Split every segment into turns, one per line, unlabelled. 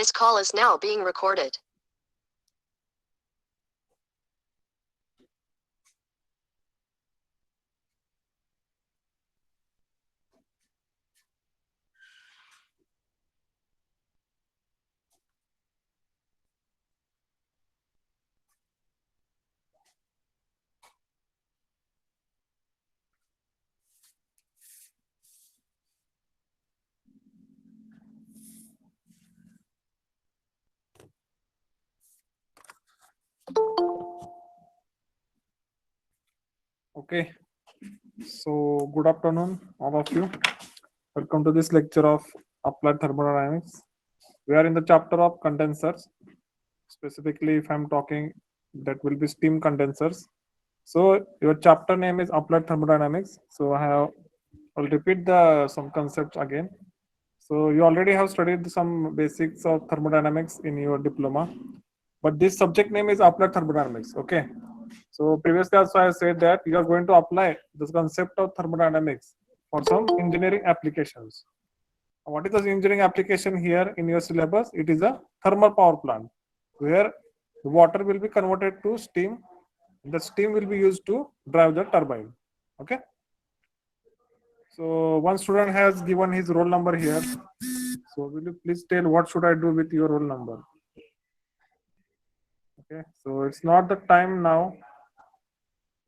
This call is now being recorded.
Okay, so good afternoon, all of you. Welcome to this lecture of Applied Thermodynamics. We are in the chapter of condensers. Specifically, if I'm talking, that will be steam condensers. So your chapter name is Applied Thermodynamics. So I'll repeat some concepts again. So you already have studied some basics of thermodynamics in your diploma, but this subject name is Applied Thermodynamics. Okay. So previously also I said that you are going to apply this concept of thermodynamics for some engineering applications. What is the engineering application here in your syllabus? It is a thermal power plant where the water will be converted to steam. The steam will be used to drive the turbine. Okay. So one student has given his roll number here. So will you please tell what should I do with your roll number? Okay. So it's not the time now.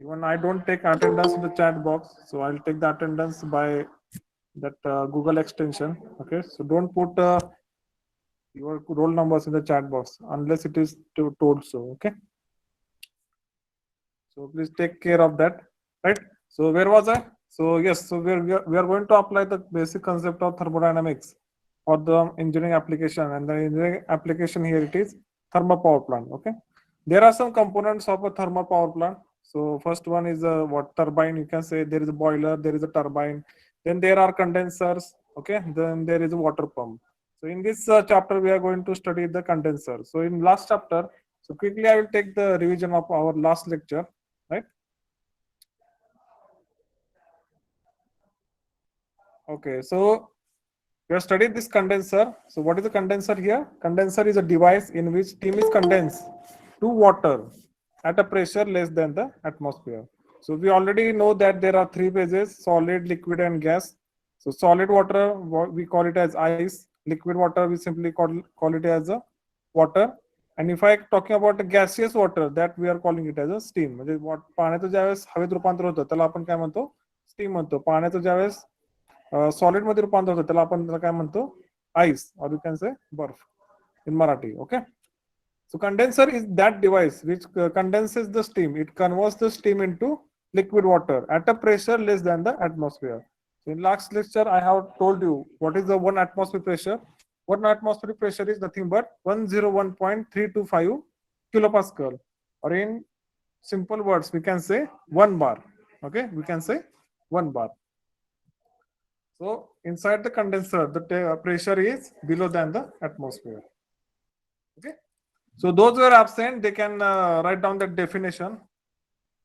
Even I don't take attendance in the chat box, so I'll take the attendance by that Google extension. Okay, so don't put your roll numbers in the chat box unless it is told so. Okay, so please take care of that. Right. So where was I? So yes, so we are going to apply the basic concept of thermodynamics for the engineering application, and the engineering application here it is thermal power plant. Okay, there are some components of a thermal power plant. So first one is a what turbine. You can say there is a boiler, there is a turbine, then there are condensers. Okay, then there is a water pump. So in this chapter we are going to study the condenser. So in last chapter, so quickly I will take the revision of our last lecture, right? Okay, so we have studied this condenser. So what is the condenser here? Condenser is a device in which steam is condensed to water at a pressure less than the atmosphere. So we already know that there are three phases: solid, liquid, and gas. So solid water, we call it as ice. Liquid water, we simply call it as a water. And if I talking about the gaseous water, that we are calling it as a steam. म्हणजे पाण्याचं ज्यावेळेस हवेत रूपांतर होतं त्याला आपण काय म्हणतो? स्टीम म्हणतो. पाण्याचं ज्यावेळेस सॉलिड मध्ये रूपांतर होतं त्याला आपण काय म्हणतो? आईस और यू कॅन से बर्फ in Marathi. Okay. So condenser is that device which condenses the steam. It converts the steam into liquid water at a pressure less than the atmosphere. So in last lecture, I have told you what is the 1 atmosphere pressure. 1 atmospheric pressure is nothing but 101.325 kilopascal. Or in simple words, we can say 1 bar. Okay, we can say 1 bar. So inside the condenser, the pressure is below than the atmosphere. Okay. So those who are absent, they can write down the definition.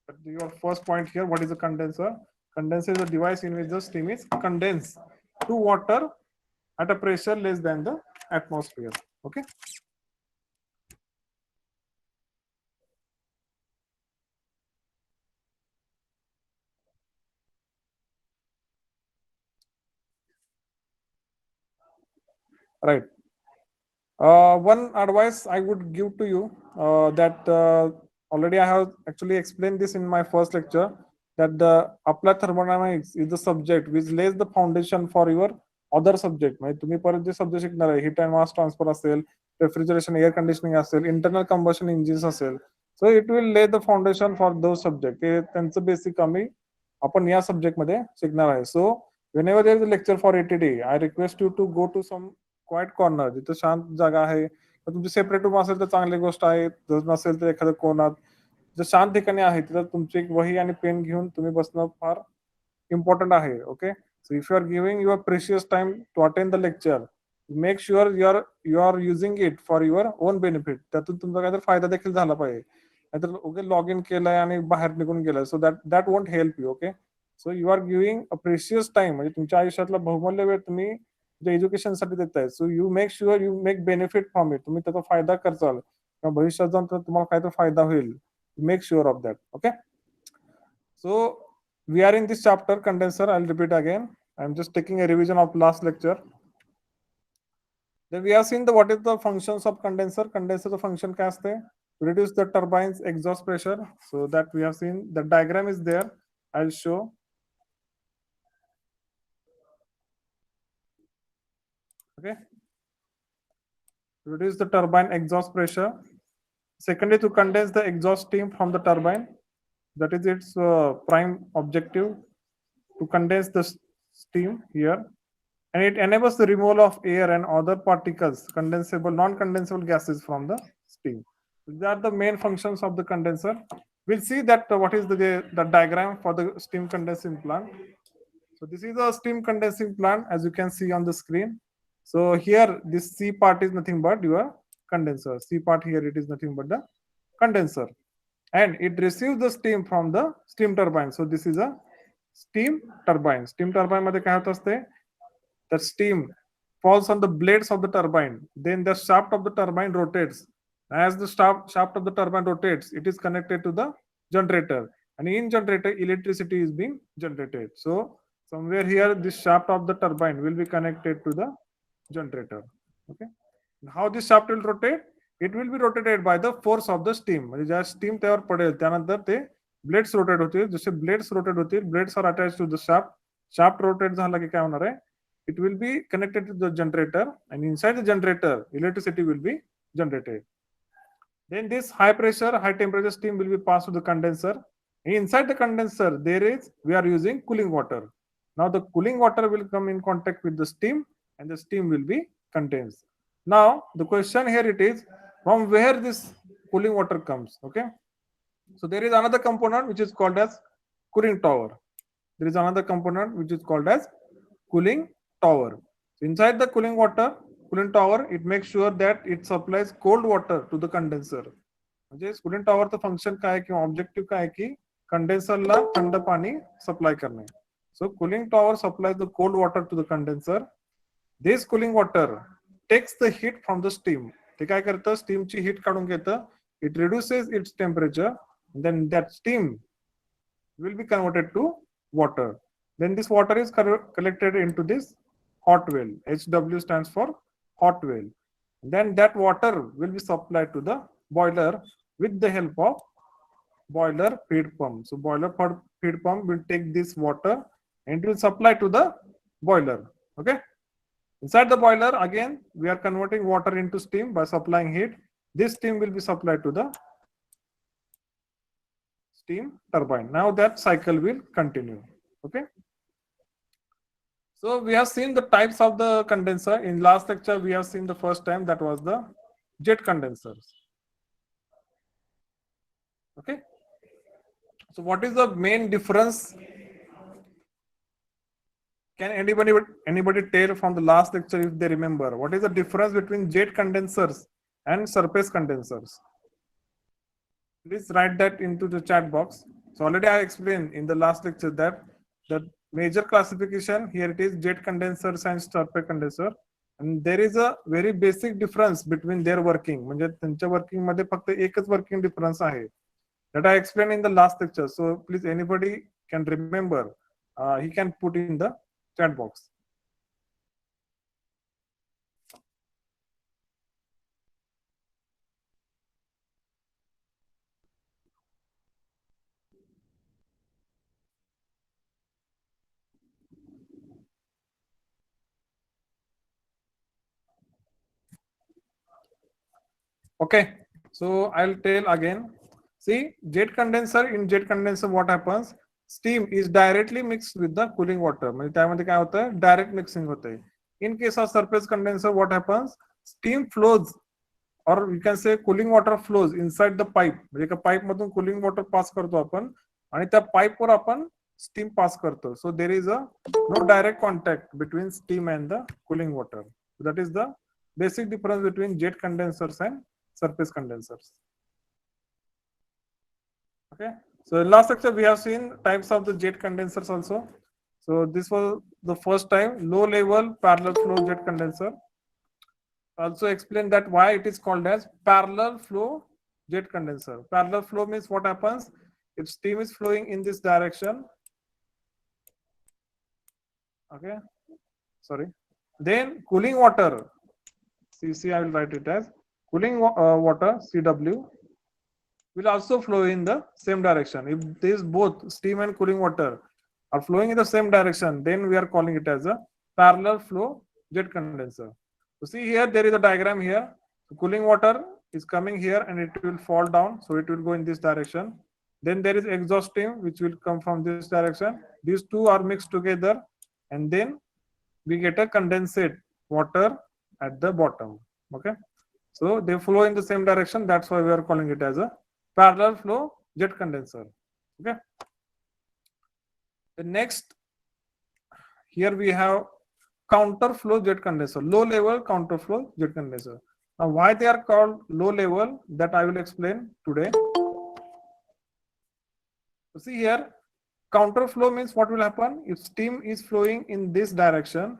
But your first point here, what is a condenser? Condenser is a device in which the steam is condensed to water at a pressure less than the atmosphere. Okay. Right. One advice I would give to you that already I have actually explained this in my first lecture, that the applied thermodynamics is the subject which lays the foundation for your other subject. म्हणजे तुम्ही परत जे subject शिकणार आहे, heat and mass transfer असेल, refrigeration air conditioning असेल, internal combustion engines असेल, so it will lay the foundation for those subject. ते त्यांचं बेसिक आम्ही आपण या सब्जेक्ट मध्ये शिकणार आहे. सो whenever there is a lecture for ATD, I request you to go to some quite corner, जिथे शांत जागा आहे. तुमची सेपरेट रूम असेल तर चांगली गोष्ट आहे, जर नसेल तर एखाद्या कोणात जर शांत ठिकाणी आहे तिथं तुमची एक वही आणि पेन घेऊन तुम्ही बसणं फार इम्पॉर्टंट आहे. Okay. So if you are giving your precious time to attend the lecture, make sure you are using it for your own benefit. त्यातून तुमचा काहीतरी फायदा देखील झाला पाहिजे. नाहीतर ओके लॉग इन केलंय आणि बाहेर निघून गेलाय, so that won't help you. Okay. So you are giving a precious time, म्हणजे तुमच्या आयुष्यातला बहुमूल्य वेळ तुम्ही जे एज्युकेशनसाठी देत आहे. So you make sure you make benefit from it. तुम्ही त्याचा फायदा करचाल किंवा भविष्यात जाऊन तुम्हाला काय तर फायदा होईल. Make sure of that. Okay. So we are in this chapter condenser. I'll repeat again. I'm just taking a revision of last lecture. Then we have seen the what is the functions of condenser. Condenser the function क्या असते? To reduce the turbine's exhaust pressure. So that we have seen. The diagram is there. I'll show. Okay. To reduce the turbine exhaust pressure. Secondly, to condense the exhaust steam from the turbine. That is its prime objective. To condense the steam here. And it enables the removal of air and other particles, condensable, non-condensable gases from the steam. These are the main functions of the condenser. We'll see that what is the diagram for the steam condensing plant. So this is a steam condensing plant, as you can see on the screen. So here, this C part is nothing but your condenser. C part here, it is nothing but the condenser. And it receives the steam from the steam turbine. So this is a steam turbine. Steam turbine मध्ये काय होत असते? The steam falls on the blades of the turbine. Then the shaft of the turbine rotates. As the shaft of the turbine rotates, it is connected to the generator. And in generator, electricity is being generated. So somewhere here, this shaft of the turbine will be connected to the generator. Okay. How this shaft will rotate? It will be rotated by the force of the steam. म्हणजे ज्या steam त्यावर पडेल त्यानंतर ते blades rotate होतील. जसे blades rotate होतील, blades are attach to the shaft. Shaft rotate झाला की काय होणार आहे? It will be connected to the generator, and inside the generator, electricity will be generated. Then this high pressure, high temperature steam will be passed to the condenser. Inside the condenser, we are using cooling water. Now the cooling water will come in contact with the steam, and the steam will be condensed. Now the question here it is, from where this cooling water comes? Okay. So there is another component which is called as cooling tower. There is another component which is called as cooling tower. So inside the cooling tower, it makes sure that it supplies cold water to the condenser. म्हणजे cooling tower चं function काय किंवा objective काय की कंडेन्सरला थंड पाणी supply करणे. So cooling tower supplies the cold water to the condenser. This cooling water takes the heat from the steam. ते काय करतं? स्टीमची हीट काढून घेतं. It reduces its temperature. Then that steam will be converted to water. Then this water is collected into this hot well. HW stands for hot well. Then that water will be supplied to the boiler with the help of boiler feed pump. So boiler feed pump will take this water and it will supply to the boiler. Okay. Inside the boiler, again, we are converting water into steam by supplying heat. This steam will be supplied to the steam turbine. Now that cycle will continue. Okay. So we have seen the types of the condenser. In last lecture, we have seen the first time that was the jet condensers. Okay. So what is the main difference? Can anybody tell from the last lecture if they remember? What is the difference between jet condensers and surface condensers? Please write that into the chat box. So already I explained in the last lecture that the major classification here it is jet condensers and surface condenser, and there is a very basic difference between their working. म्हणजे त्यांच्या working मध्ये फक्त एकच working difference आहे. That I explained in the last lecture. So please anybody can remember, he can put in the chat box. Okay, so I'll tell again. See, jet condenser, in jet condenser what happens? Steam is directly mixed with the cooling water. म्हणजे त्यामध्ये काय होतं? Direct mixing होते. In case of surface condenser, what happens? Steam flows, or you can say cooling water flows inside the pipe. म्हणजे एका pipe मधून cooling water पास करतो आपण आणि त्या पाईप वर आपण steam पास करतो. So there is no direct contact between steam and the cooling water. So that is the basic difference between jet condensers and surface condensers. Okay. So in last lecture we have seen types of the jet condensers also. So this was the first time, low level parallel flow jet condenser. Also explain that why it is called as parallel flow jet condenser. Parallel flow means what happens if steam is flowing in this direction. Okay, sorry. Then cooling water, CC, I will write it as cooling water, CW, will also flow in the same direction. If these both steam and cooling water are flowing in the same direction, then we are calling it as a parallel flow jet condenser. So see here, there is a diagram here. So cooling water is coming here and it will fall down. So it will go in this direction. Then there is exhaust steam which will come from this direction. These two are mixed together and then we get a condensate water at the bottom. Okay. So they flow in the same direction. That's why we are calling it as a parallel flow jet condenser. Okay. The next, here we have counter flow jet condenser, low level counter flow jet condenser. Now why they are called low level, that I will explain today. So see here, counter flow means what will happen if steam is flowing in this direction.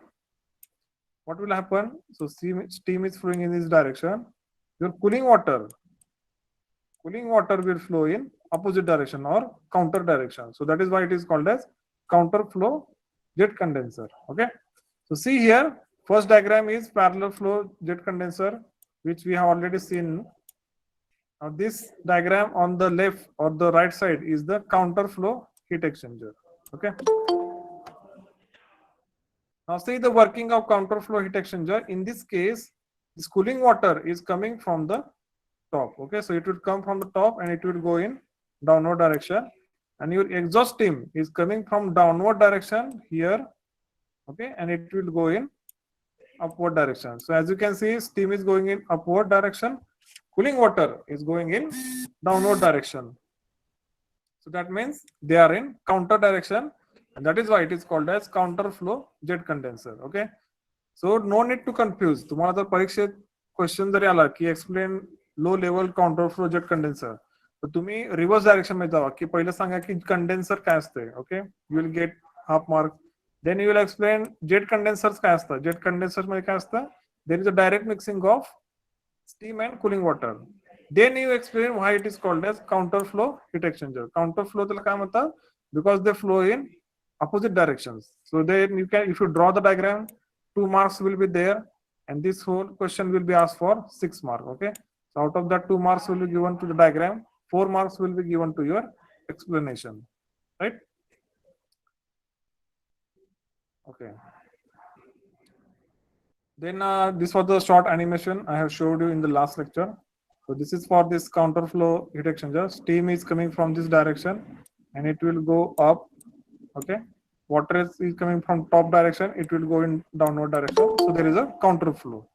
What will happen? So steam is flowing in this direction. Your cooling water will flow in opposite direction or counter direction. So that is why it is called as counter flow jet condenser. Okay. So see here, first diagram is parallel flow jet condenser, which we have already seen. Now this diagram on the left or the right side is the counter flow heat exchanger. Okay. Now see the working of counter flow heat exchanger. In this case, this cooling water is coming from the top. Okay, so it will come from the top and it will go in downward direction, and your exhaust steam is coming from downward direction here. Okay, and it will go in upward direction. So as you can see, steam is going in upward direction, cooling water is going in downward direction. So that means they are in counter direction, and that is why it is called as counter flow jet condenser. Okay, so no need to confuse. तुम्हाला जर परीक्षेत question जरी आला की explain low level counter flow jet condenser, तर तुम्ही reverse direction मध्ये जावा की पहिलं सांगा की कंडेन्सर काय असते. Okay, you will get half mark. Then you will explain jet condensers काय असतं. जेट कंडेन्सर मध्ये काय असतं, there is a direct mixing of steam and cooling water. Then you explain why it is called as counter flow heat exchanger. Counter flow त्याला काय म्हणतात, because they flow in opposite directions. So then you can, if you draw the diagram, 2 marks will be there, and this whole question will be asked for 6 marks. Okay, so out of that 2 marks will be given to the diagram, 4 marks will be given to your explanation, right? Okay. Then this was the short animation I have showed you in the last lecture. So this is for this counter flow heat exchanger. Steam is coming from this direction and it will go up. Okay, water is coming from top direction, it will go in downward direction. So there is a counter flow.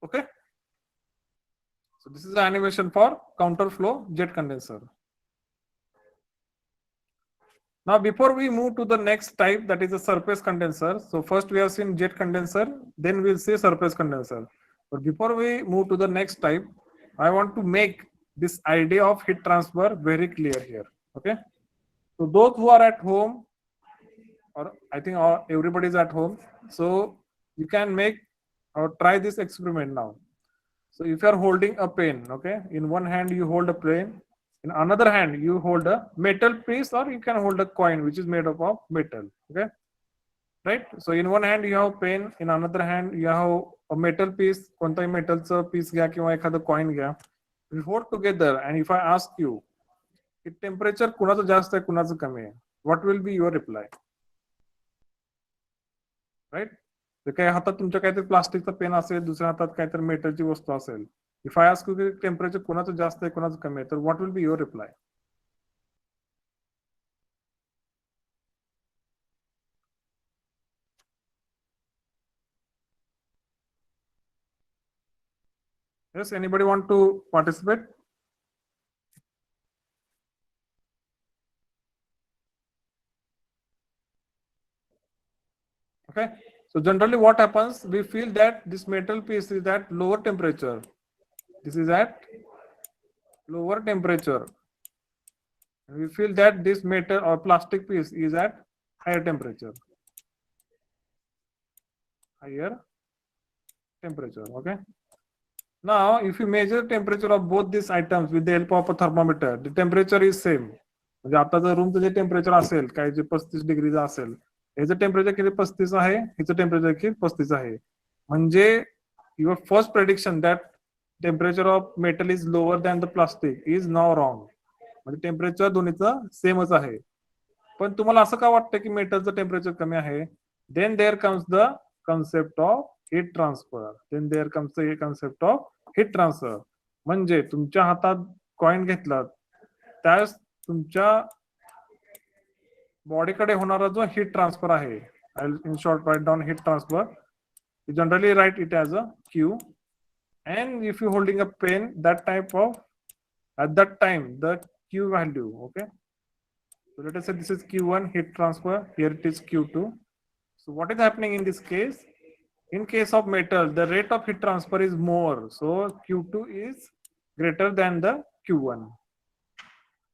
Okay, so this is the animation for counter flow jet condenser. Now before we move to the next type, that is a surface condenser. So first we have seen jet condenser, then we'll see surface condenser. But before we move to the next type, I want to make this idea of heat transfer very clear here. Okay, so those who are at home, or I think everybody is at home, so you can make or try this experiment now. So if you are holding a pen, okay, in one hand you hold a pen, in another hand you hold a metal piece, or you can hold a coin which is made up of metal. Okay, right? So in one hand you have pen, in another hand you have a metal piece. कोणताही मेटलचं piece घ्या किंवा एखादं coin घ्या. You hold together, and if I ask you, की temperature कुणाचं जास्त आहे कुणाचं कमी आहे, what will be your reply? Right? तर काही हातात तुमच्या काहीतरी प्लास्टिकचा पेन असेल, दुसऱ्या हातात काहीतरी मेटलची वस्तू असेल. If I ask you की टेम्परेचर कुणाचं जास्त आहे कुणाचं कमी आहे, तर what will be your reply? Yes, anybody want to participate? Okay, so generally what happens, we feel that this metal piece is at lower temperature. This is at lower temperature. And we feel that this metal or plastic piece is at higher temperature. higher temperature. Okay. Now, if you measure temperature of both these items with the help of a thermometer, the temperature is same. म्हणजे आता जर रूमचं जे temperature असेल काय जे 35 डिग्रीचं असेल, ह्याचं temperature किती 35 आहे, ह्याचं टेम्परेचर किती 35 आहे. म्हणजे your first prediction that temperature of metal is lower than the plastic is now wrong. म्हणजे टेम्परेचर दोन्हीचं सेमच आहे. पण तुम्हाला असं का वाटतं की मेटलचं टेम्परेचर कमी आहे? Then there comes the concept of heat transfer. Then there comes the concept of heat transfer. म्हणजे तुमच्या हातात कॉइन घेतला त्यास तुमच्या बॉडीकडे होणारा जो हीट ट्रान्सफर आहे, I in short write down heat transfer. You generally write it as a Q, and if you're holding a pen, that type of at that time the Q value. Okay, so let us say this is Q1 heat transfer, here it is Q2. So what is happening in this case? In case of metal, the rate of heat transfer is more, so Q2 is greater than the Q1.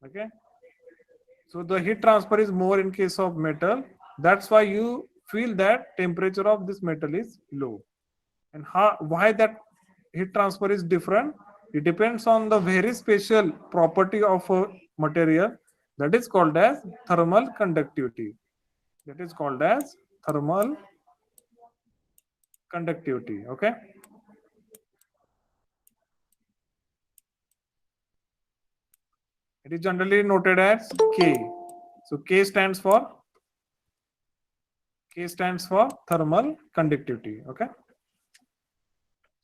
Okay, so the heat transfer is more in case of metal. That's why you feel that temperature of this metal is low. And why that heat transfer is different? It depends on the very special property of a material that is called as thermal conductivity. That is called as thermal conductivity. Okay. It is generally noted as K. So K stands for thermal conductivity. Okay.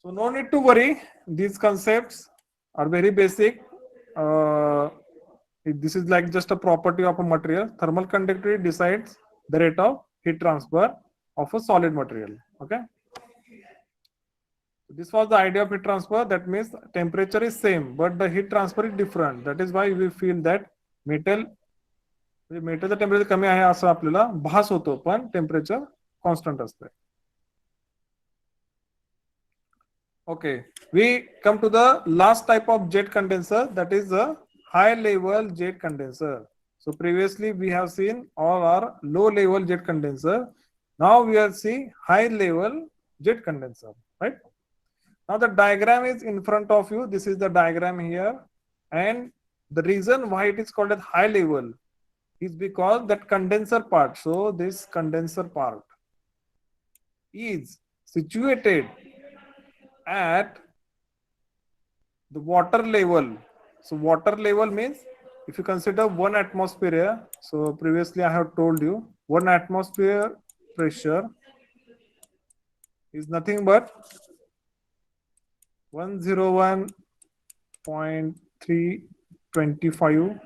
So no need to worry. These concepts are very basic. This is like just a property of a material. Thermal conductivity decides the rate of heat transfer of a solid material. Okay. This was the idea of heat transfer. That means temperature is same, but the heat transfer is different. That is why we feel that मेटलचं temperature कमी आहे असं आपल्याला भास होतो, पण temperature constant असते. Okay, we come to the last type of jet condenser, that is the high level jet condenser. So previously we have seen all our low level jet condenser. Now we are seeing high level jet condenser, right? Now the diagram is in front of you. This is the diagram here, and the reason why it is called as high level is because that condenser part. So this condenser part is situated at the water level. So water level means if you consider 1 atmosphere. So previously I have told you 1 atmosphere pressure is nothing but 101.325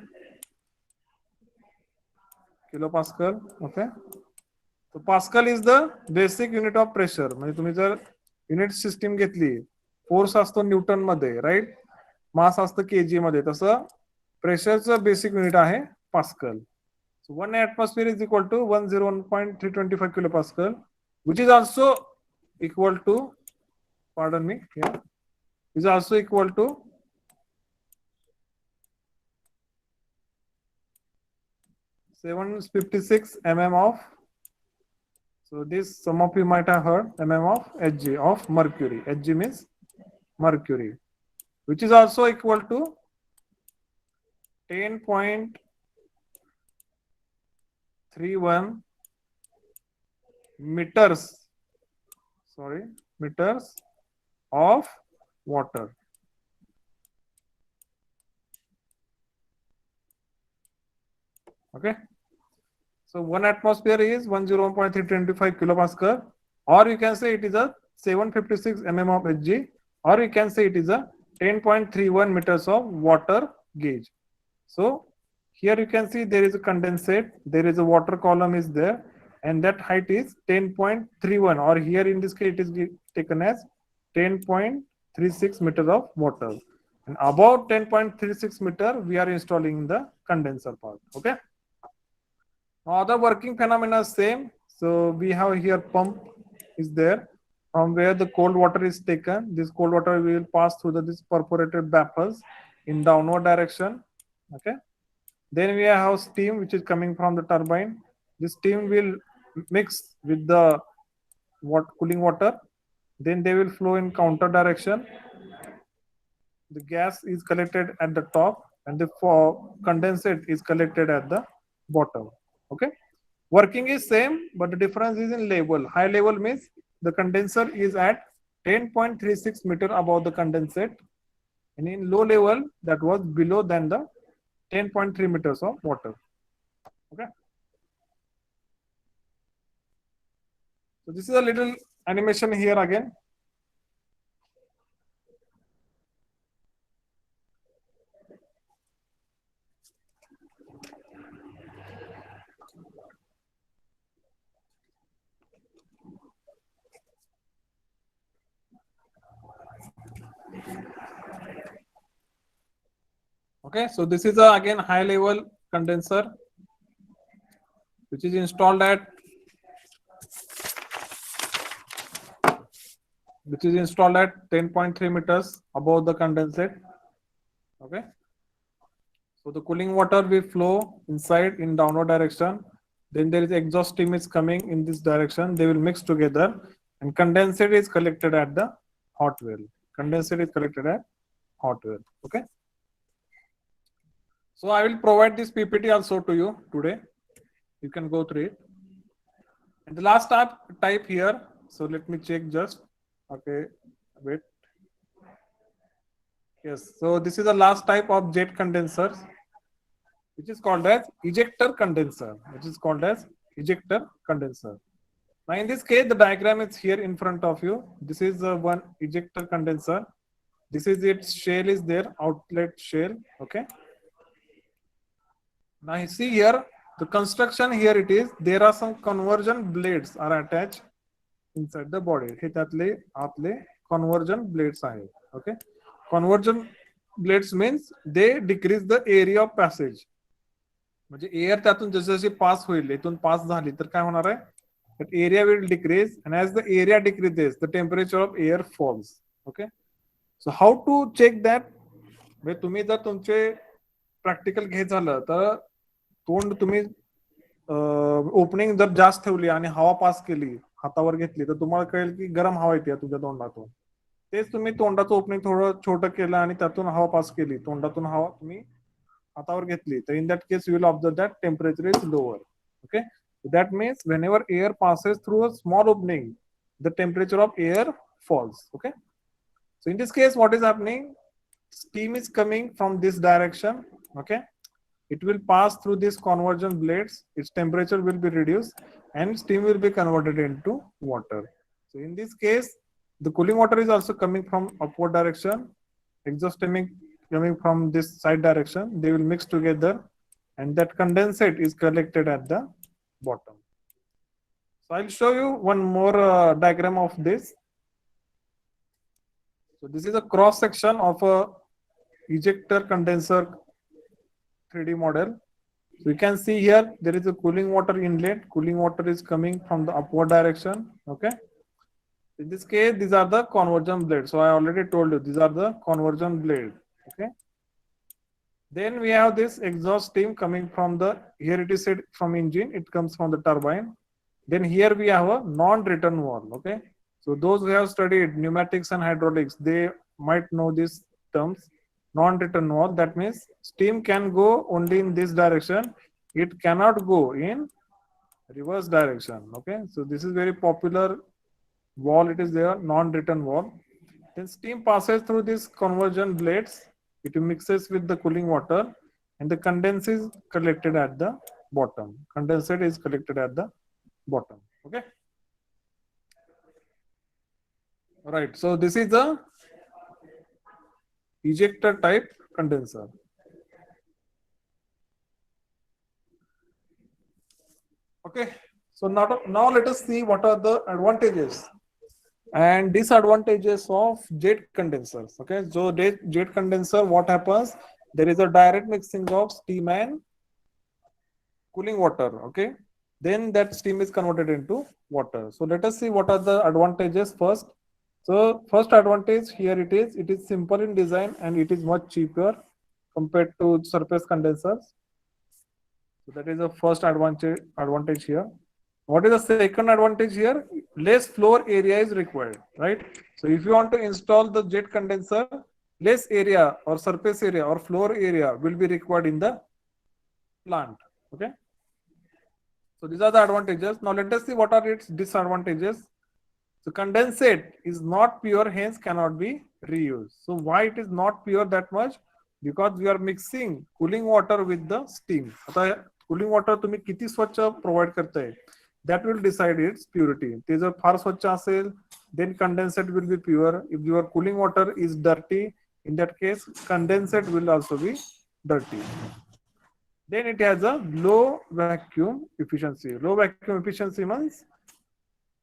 kilopascal. Okay, so pascal is the basic unit of pressure. म्हणजे तुम्ही जर unit system घेतली, force असतो Newton मध्ये, right, मास असतं KG मध्ये, तसं प्रेशरचं basic unit आहे pascal. So 1 atmosphere is equal to 101.325 kilopascal, which is also equal to, pardon me, here, is also equal to 756 mm of, so this some of you might have heard, mm of Hg of mercury. Hg means mercury, which is also equal to 10.31 meters, meters of water. Okay, so 1 atmosphere is 101.325 kilopascal, or you can say it is a 756 mm of Hg, or you can say it is a 10.31 meters of water gauge. So here you can see there is a condensate, there is a water column is there, and that height is 10.31, or here in this case it is taken as 10.36 meters of water, and about 10.36 meter we are installing the condenser part. Okay. Now the working phenomena is same. So we have here pump is there, from where the cold water is taken. This cold water will pass through this perforated baffles in downward direction. Okay. Then we have steam which is coming from the turbine. This steam will mix with the cooling water. Then they will flow in counter direction. The gas is collected at the top and the condensate is collected at the bottom. Okay. Working is same, but the difference is in level. High level means the condenser is at 10.36 meter above the condensate, and in low level that was below than the 10.3 meters of water. Okay. So this is a little animation here again. Okay, so this is again high level condenser which is installed at 10.3 meters above the condensate. Okay, so the cooling water will flow inside in downward direction. Then there is exhaust steam is coming in this direction. They will mix together, and condensate is collected at the hot well. Condensate is collected at hot well. Okay. So I will provide this PPT also to you today. You can go through it. And the last type here. So let me check just. Okay, wait. Yes. So this is the last type of jet condensers, which is called as ejector condenser. Now in this case, the diagram is here in front of you. This is one ejector condenser. This is its shell is there, outlet shell. Okay. Now you see here the construction here it is. There are some conversion blades are attached inside the body. हे त्यातले आपले conversion blades आहेत. Okay. Conversion blades means they decrease the area of passage. म्हणजे air त्यातून जशी पास होईल इथून पास झाली तर काय होणार आहे that area will decrease, and as the area decreases the temperature of air falls. Okay, so how to check that? म्हणजे तुम्ही जर तुमचे प्रॅक्टिकल घेत झालं तर तोंड तुम्ही ओपनिंग जर जास्त ठेवली आणि हवा पास केली हातावर घेतली तर तुम्हाला कळेल की गरम हवा येते तुझ्या तोंडातून. तेच तुम्ही तोंडाचं ओपनिंग थोडं छोटं केलं आणि त्यातून हवा पास केली, तोंडातून हवा तुम्ही हातावर घेतली तर in that case you will observe that temperature is lower. Okay, that means whenever air passes through a small opening the temperature of air falls. Okay, so in this case what is happening, steam is coming from this direction. Okay, it will pass through these conversion blades, its temperature will be reduced and steam will be converted into water. So in this case the cooling water is also coming from upward direction, exhaust steam coming from this side direction. They will mix together and that condensate is collected at the bottom. So I'll show you one more diagram of this. So this is a cross section of a ejector condenser 3D model. So you can see here there is a cooling water inlet. Cooling water is coming from the upward direction. Okay, in this case these are the conversion blades. So I already told you these are the conversion blade. Okay, then we have this exhaust steam coming from the, here it is said from engine, it comes from the turbine. Then here we have a non-return valve. Okay, so those who have studied pneumatics and hydraulics, they might know these terms. Non-return valve, that means steam can go only in this direction, it cannot go in reverse direction. Okay, so this is very popular valve, it is there, non-return valve. Then steam passes through these conversion blades, it mixes with the cooling water and the condensate is collected at the bottom. Condensate is collected at the bottom. Okay, all right, so this is the ejector type condenser. Okay, so now let us see what are the advantages and disadvantages of jet condensers. Okay, so jet condenser, what happens, there is a direct mixing of steam and cooling water. Okay, then that steam is converted into water. So let us see what are the advantages first. So first advantage here it is simple in design and it is much cheaper compared to surface condensers. So that is the first advantage here. What is the second advantage here? Less floor area is required, right? So if you want to install the jet condenser, less area or surface area or floor area will be required in the plant. Okay. So these are the advantages. Now let us see what are its disadvantages. So condensate is not pure, hence cannot be reused. So why it is not pure that much? Because we are mixing cooling water with the steam. आता cooling water तुम्ही किती स्वच्छ provide करताय, that will decide its purity. ते जर फार स्वच्छ असेल, then condensate will be pure. If your cooling water is dirty, in that case condensate will also be dirty. Then it has a low vacuum efficiency. Low vacuum efficiency means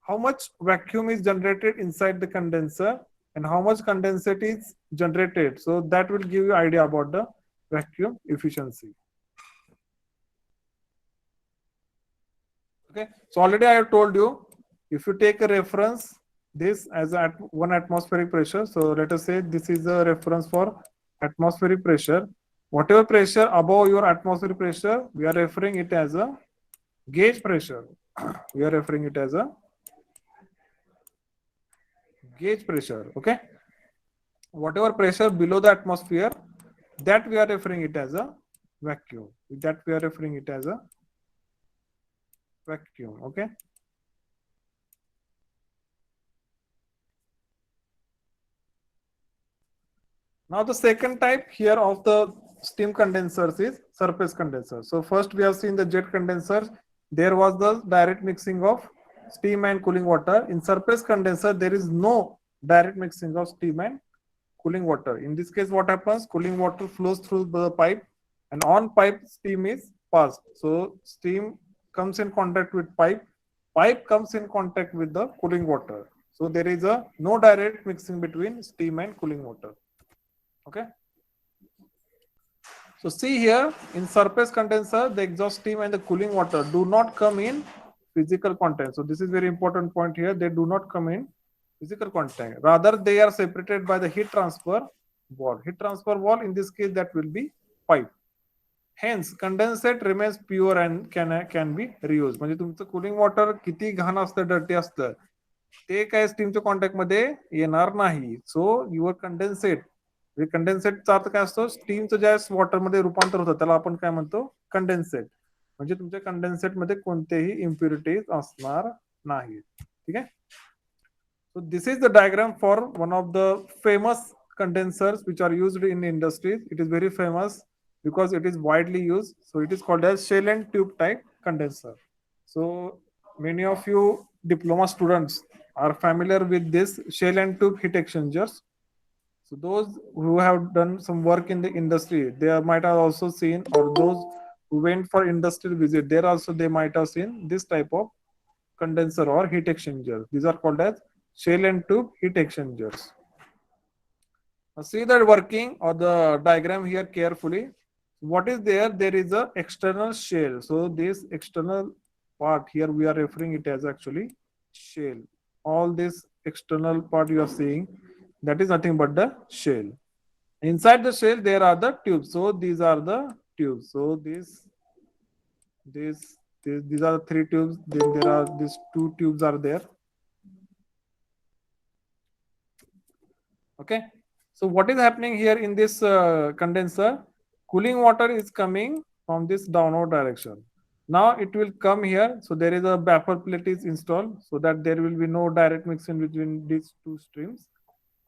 how much vacuum is generated inside the condenser and how much condensate is generated. So that will give you idea about the vacuum efficiency. Okay, so already I have told you, if you take a reference this as at 1 atmospheric pressure, so let us say this is a reference for atmospheric pressure. Whatever pressure above your atmospheric pressure, we are referring it as a gauge pressure. We are referring it as a gauge pressure. Okay, whatever pressure below the atmosphere, that we are referring it as a vacuum. That we are referring it as a vacuum. Okay. Now the second type here of the steam condensers is surface condenser. So first we have seen the jet condensers. There was the direct mixing of steam and cooling water. In surface condenser, there is no direct mixing of steam and cooling water. In this case, what happens? Cooling water flows through the pipe, and on pipe steam is passed. So steam comes in contact with pipe. Pipe comes in contact with the cooling water. So there is a no direct mixing between steam and cooling water. Okay. So see here, in surface condenser, the exhaust steam and the cooling water do not come in physical contact. So this is very important point here. They do not come in physical contact. Rather, they are separated by the heat transfer wall. Heat transfer wall, in this case, that will be pipe. Hence, condensate remains pure and can be reused. म्हणजे तुमचं cooling water किती घाण असतं, dirty असतं, ते काय स्टीमच्या contact मध्ये येणार नाही. सो युअर कंडेन्सेट, कंडेन्सेटचा अर्थ काय असतो? स्टीमचं ज्या वॉटर मध्ये रूपांतर होतं त्याला आपण काय म्हणतो? कंडेन्सेट. म्हणजे तुमच्या कंडेन्सेट मध्ये कोणतेही इम्प्युरिटीज असणार नाही. ठीक आहे. So this is the diagram for one of the famous condensers which are used in industries. It is very famous because it is widely used. So it is called as shell and tube type condenser. So many of you diploma students are familiar with this shell and tube heat exchangers. So those who have done some work in the industry, they might have also seen, or those who went for industrial visit, there also they might have seen this type of condenser or heat exchanger. These are called as shell and tube heat exchangers. Now see that working or the diagram here carefully. What is there? There is a external shell. So this external part here, we are referring it as actually shell. All this external part you are seeing, that is nothing but the shell. Inside the shell, there are the tubes. So these are the tubes. So these are the 3 tubes. Then there are these 2 tubes are there. Okay. So what is happening here in this condenser? Cooling water is coming from this downward direction. Now it will come here. So there is a baffle plate is installed so that there will be no direct mixing between these 2 streams.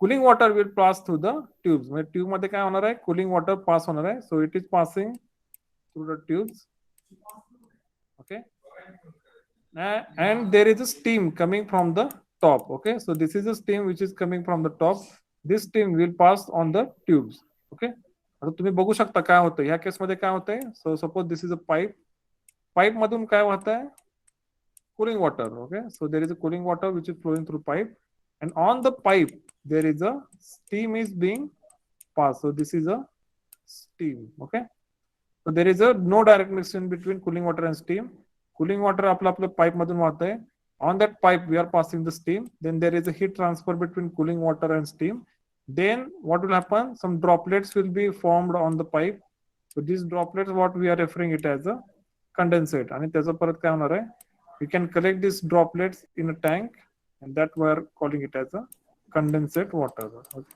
Cooling water will pass through the tubes. Tube मध्ये काय होणार आहे? Cooling water pass होणार आहे. So it is passing through the tubes. Okay. And there is a steam coming from the top. Okay. So this is a steam which is coming from the top. This steam will pass on the tubes. Okay. आता तुम्ही बघू शकता काय होतं ह्या case मध्ये काय होतंय. So suppose this is a pipe. Pipe मधून काय होत आहे? Cooling water. Okay. So there is a cooling water which is flowing through pipe, and on the pipe there is a steam is being passed. So this is a steam. Okay. So there is a no direct mixing between cooling water and steam. Cooling water आपलं pipe मधून वाहतंय. On that pipe we are passing the steam. Then there is a heat transfer between cooling water and steam. Then what will happen? Some droplets will be formed on the pipe. So these droplets, what we are referring it as a condensate. आणि त्याचं परत काय होणार आहे? we can collect these droplets in a tank, and that we are calling it as a condensate water. Okay.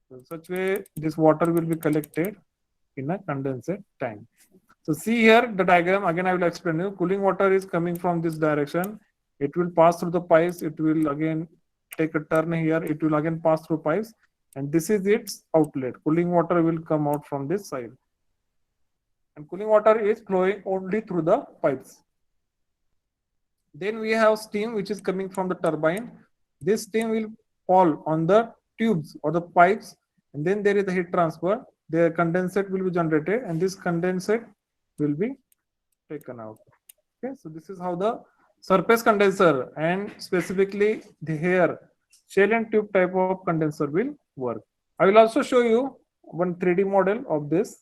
So in such way, this water will be collected in a condensate tank. So see here the diagram again. I will explain you. Cooling water is coming from this direction. It will pass through the pipes. It will again take a turn here. It will again pass through pipes, and this is its outlet. Cooling water will come out from this side, and cooling water is flowing only through the pipes. Then we have steam which is coming from the turbine. This steam will fall on the tubes or the pipes, and then there is the heat transfer. The condensate will be generated, and this condensate will be taken out. Okay, so this is how the surface condenser and specifically the here shell and tube type of condenser will work. I will also show you one 3D model of this.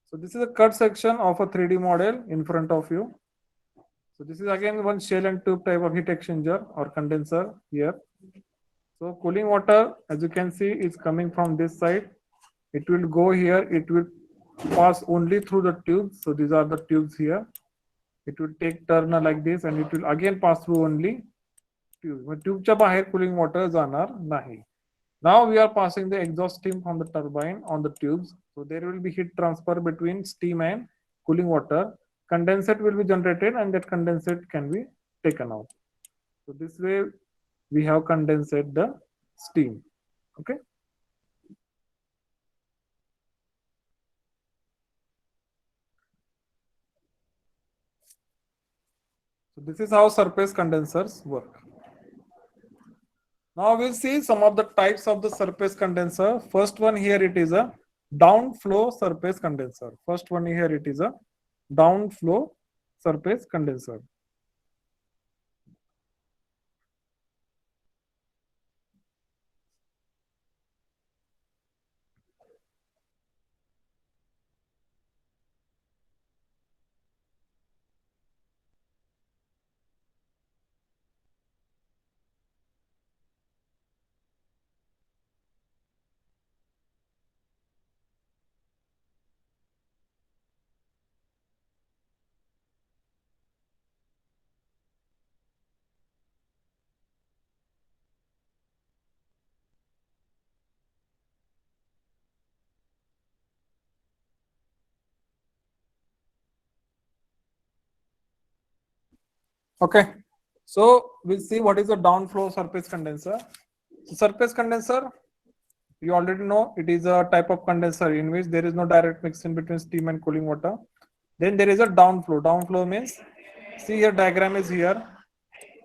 So this is a cut section of a 3D model in front of you. So this is again one shell and tube type of heat exchanger or condenser here. So cooling water, as you can see, is coming from this side. It will go here. It will pass only through the tubes. So these are the tubes here. It will take turn like this, and it will again pass through only tubes. But tube बाहेर cooling water जाणार नाही. Now we are passing the exhaust steam from the turbine on the tubes. So there will be heat transfer between steam and cooling water. Condensate will be generated, and that condensate can be taken out. So this way we have condensate the steam. Okay. So this is how surface condensers work. Now we'll see some of the types of the surface condenser. First one here, it is a downflow surface condenser. First one here, it is a downflow surface condenser. Okay, so we'll see what is a downflow surface condenser. So surface condenser, you already know it is a type of condenser in which there is no direct mixing between steam and cooling water. Then there is a downflow. Downflow means, see here diagram is here.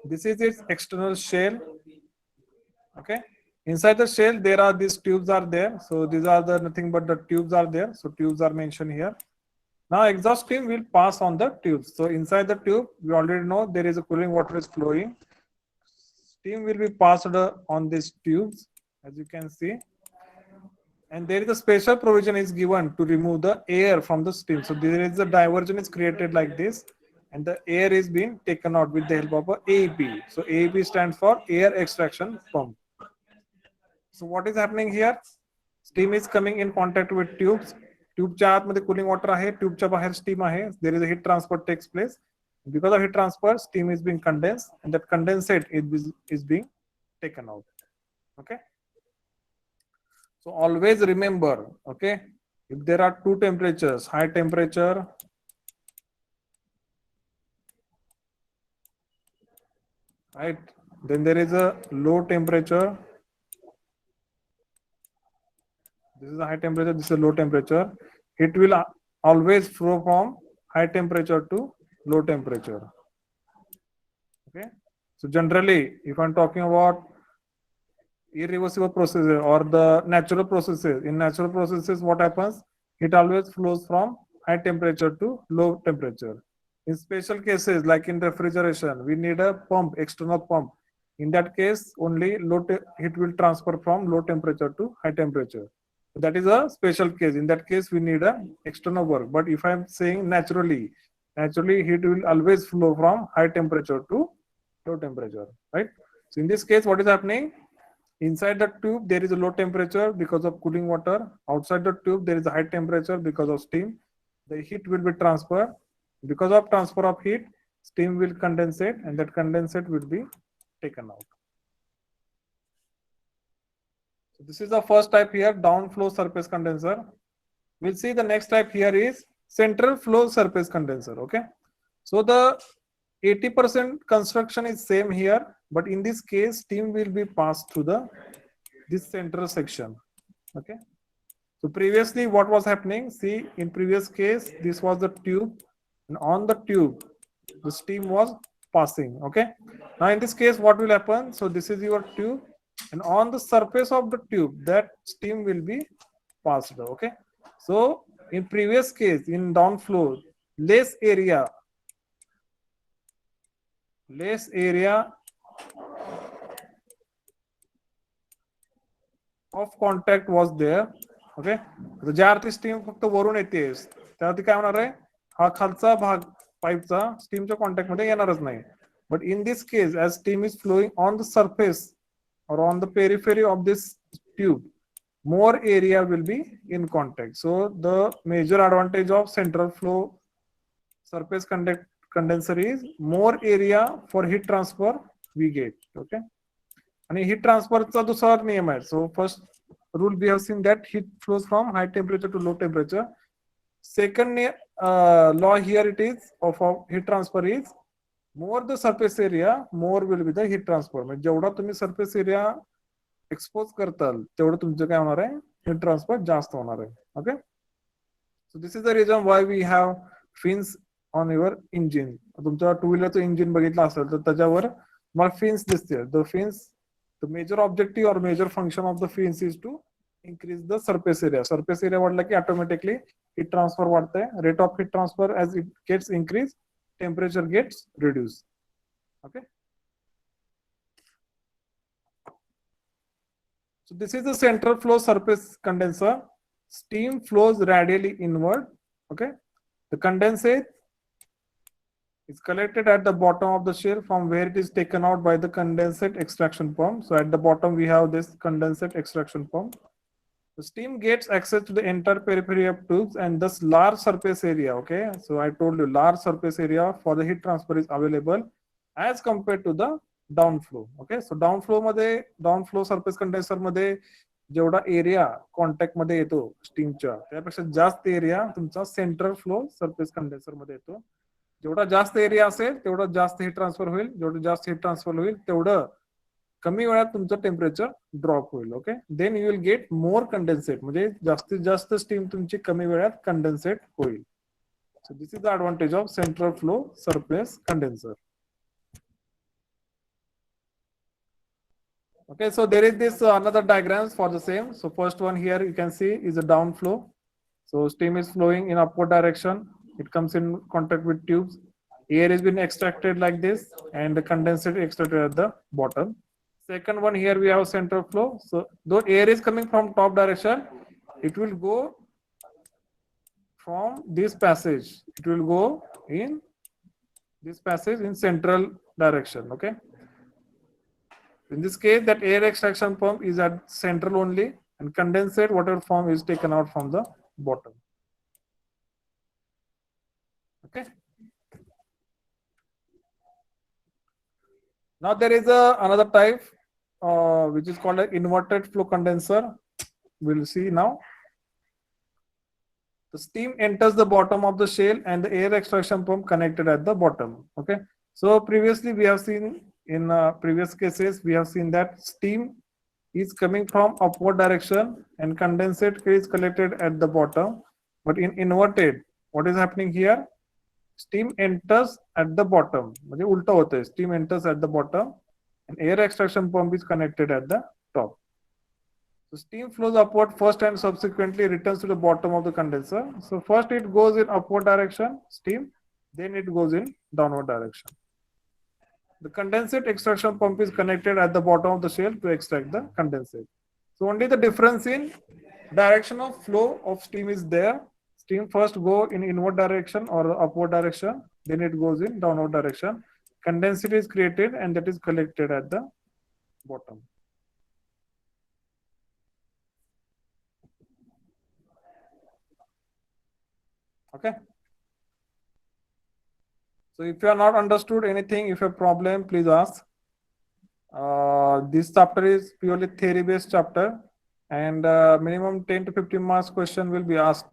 This is its external shell. Okay, inside the shell there are these tubes are there. So these are the nothing but the tubes are there. So tubes are mentioned here. Now exhaust steam will pass on the tubes. So inside the tube, we already know there is a cooling water is flowing. Steam will be passed on these tubes, as you can see. And there is a special provision is given to remove the air from the steam. So there is a diversion is created like this, and the air is being taken out with the help of a AEP. So AEP stands for air extraction pump. So what is happening here? Steam is coming in contact with tubes. ट्यूबच्या आतमध्ये cooling water आहे, ट्यूबच्या बाहेर steam आहे. There is a heat transfer takes place. Because of heat transfer, steam is being condensed, and that condensate is being taken out. Okay. So always remember, okay, if there are two temperatures, high temperature right, then there is a low temperature. This is a high temperature, this is a low temperature. It will always flow from high temperature to low temperature. Okay. So generally, if I'm talking about irreversible processes or the natural processes, in natural processes, what happens? It always flows from high temperature to low temperature. In special cases, like in refrigeration, we need a pump, external pump. In that case, only heat will transfer from low temperature to high temperature. That is a special case. In that case, we need a external work. But if I'm saying naturally heat will always flow from high temperature to low temperature, right? So in this case, what is happening? Inside the tube, there is a low temperature because of cooling water. Outside the tube, there is a high temperature because of steam. The heat will be transferred. Because of transfer of heat, steam will condensate, and that condensate will be taken out. So this is the first type here, downflow surface condenser. We'll see the next type here is central flow surface condenser. Okay, so the 80% construction is same here, but in this case, steam will be passed through this central section. Okay, so previously what was happening? See, in previous case, this was the tube, and on the tube, the steam was passing. Okay, now in this case, what will happen? So this is your tube, and on the surface of the tube, that steam will be passed. Okay, so in previous case, in downflow, less area of contact was there. Okay, ज्या अर्थी steam फक्त वरून येते त्यावरती काय होणार आहे, हा खालचा भाग पाईपचा स्टीमच्या कॉन्टॅक्ट मध्ये येणारच नाही. But in this case, as steam is flowing on the surface or on the periphery of this tube, more area will be in contact. So the major advantage of central flow surface condenser is more area for heat transfer we get. Okay, आणि heat transfer चा दुसरा नियम आहे. So first rule we have seen that heat flows from high temperature to low temperature. Second law here it is of heat transfer is more the surface area, more will be the heat transfer. म्हणजे जेवढा तुम्ही surface area expose करताल तेवढं तुमचं काय होणार आहे, heat transfer जास्त होणार आहे. Okay, so this is the reason why we have fins on your engine. तुमच्या टू व्हीलरचं इंजिन बघितलं असेल तर त्याच्यावर मला fins दिसते. The fins, the major objective or major function of the fins is to increase the surface area. Surface area वाढला की automatically heat transfer वाढते. Rate of heat transfer as it gets increased, temperature gets reduced. Okay, so this is the central flow surface condenser. Steam flows radially inward. Okay, the condensate is collected at the bottom of the shell from where it is taken out by the condensate extraction pump. So at the bottom we have this condensate extraction pump. The steam gets access to the entire periphery of tubes and thus large surface area. Okay, so I told you large surface area for the heat transfer is available as compared to the downflow. Okay, so downflow surface condenser मध्ये जेवढा area contact मध्ये येतो स्टीमच्या त्यापेक्षा जास्त area तुमचा central flow surface condenser मध्ये येतो. जेवढा जास्त एरिया असेल तेवढं जास्त हीट ट्रान्सफर होईल, जेवढं जास्त हीट ट्रान्सफर होईल तेवढं कमी वेळात तुमचं टेम्परेचर ड्रॉप होईल. Okay, then you will get more condensate, म्हणजे जास्तीत जास्त स्टीम तुमची कमी वेळात कंडेन्सेट होईल. So this is the advantage of central flow surface condenser. Okay, so there is this another diagrams for the same. So first one here you can see is a downflow. So steam is flowing in upward direction. It comes in contact with tubes. Air has been extracted like this, and the condensate extracted at the bottom. Second one here we have central flow. So though air is coming from top direction, it will go from this passage. It will go in this passage in central direction. Okay. In this case, that air extraction pump is at central only, and condensate whatever form is taken out from the bottom. Okay. Now there is another type which is called an inverted flow condenser. We'll see now. The steam enters the bottom of the shell and the air extraction pump connected at the bottom. Okay. So previously we have seen in previous cases we have seen that steam is coming from upward direction and condensate is collected at the bottom. But in inverted, what is happening here? Steam enters at the bottom. म्हणजे उलटा होता है. Steam enters at the bottom and air extraction pump is connected at the top. So steam flows upward first and subsequently returns to the bottom of the condenser. So first it goes in upward direction, steam, then it goes in downward direction. The condensate extraction pump is connected at the bottom of the shell to extract the condensate. So only the difference in direction of flow of steam is there. Steam first go in inward direction or upward direction, then it goes in downward direction. Condensate is created and that is collected at the bottom. Okay. So if you are not understood anything, if you have problem, please ask. This chapter is purely theory based chapter, and minimum 10 to 15 marks question will be asked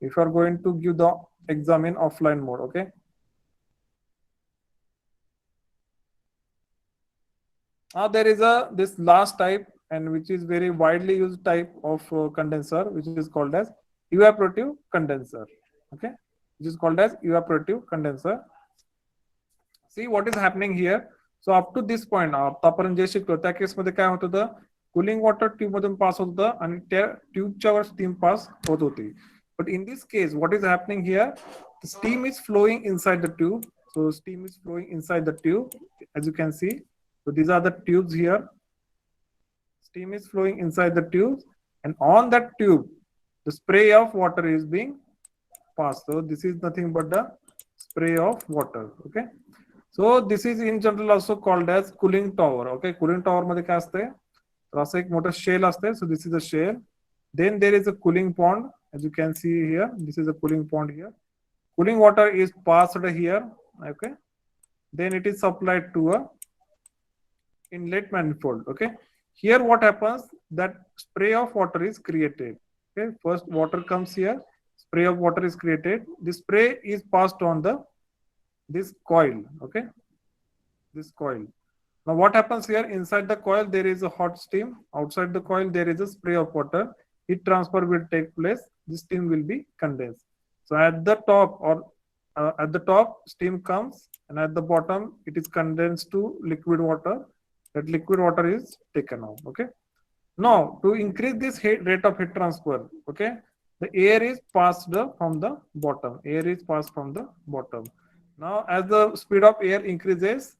if you are going to give the exam in offline mode. Okay. There is this last type, and which is very widely used type of condenser, which is called as evaporative condenser. Okay, which is called as evaporative condenser. See what is happening here. So up to this point, आता आपण जे शिकलो त्या case मध्ये काय होत होतं, cooling water tube मधून पास होत होतं आणि त्या ट्यूबच्या वर स्टीम पास होत होती. But in this case, what is happening here? The steam is flowing inside the tube. So steam is flowing inside the tube, as you can see. So these are the tubes here. Steam is flowing inside the tubes, and on that tube, the spray of water is being passed. So this is nothing but the spray of water. Okay. So this is in general also called as cooling tower. Okay, cooling tower मध्ये काय असते, तर असं एक मोठं shell असते. So this is a shell. Then there is a cooling pond, as you can see here. This is a cooling pond here. Cooling water is passed here. Okay, then it is supplied to a inlet manifold. Okay, here what happens, that spray of water is created. Okay, first water comes here, spray of water is created. The spray is passed on the this coil. Okay, this coil. Now what happens here, inside the coil there is a hot steam, outside the coil there is a spray of water. Heat transfer will take place, the steam will be condensed. So at the top, or at the top steam comes, and at the bottom it is condensed to liquid water. That liquid water is taken out. Okay, now to increase this rate of heat transfer, okay, the air is passed from the bottom. Air is passed from the bottom. Now as the speed of air increases,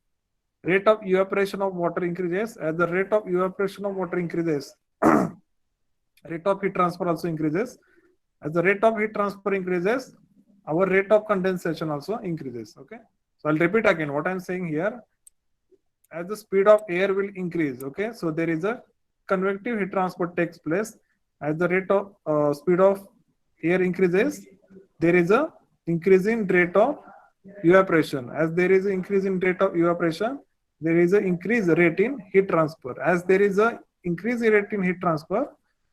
rate of evaporation of water increases. As the rate of evaporation of water increases, rate of heat transfer also increases. As the rate of heat transfer increases, our rate of condensation also increases. Okay, so I'll repeat again what I'm saying here. As the speed of air will increase, okay, so there is a convective heat transfer takes place. As the rate of speed of air increases, there is a increase in rate of evaporation. As there is an increase in rate of evaporation, there is an increase rate in heat transfer. As there is a increase rate in heat transfer,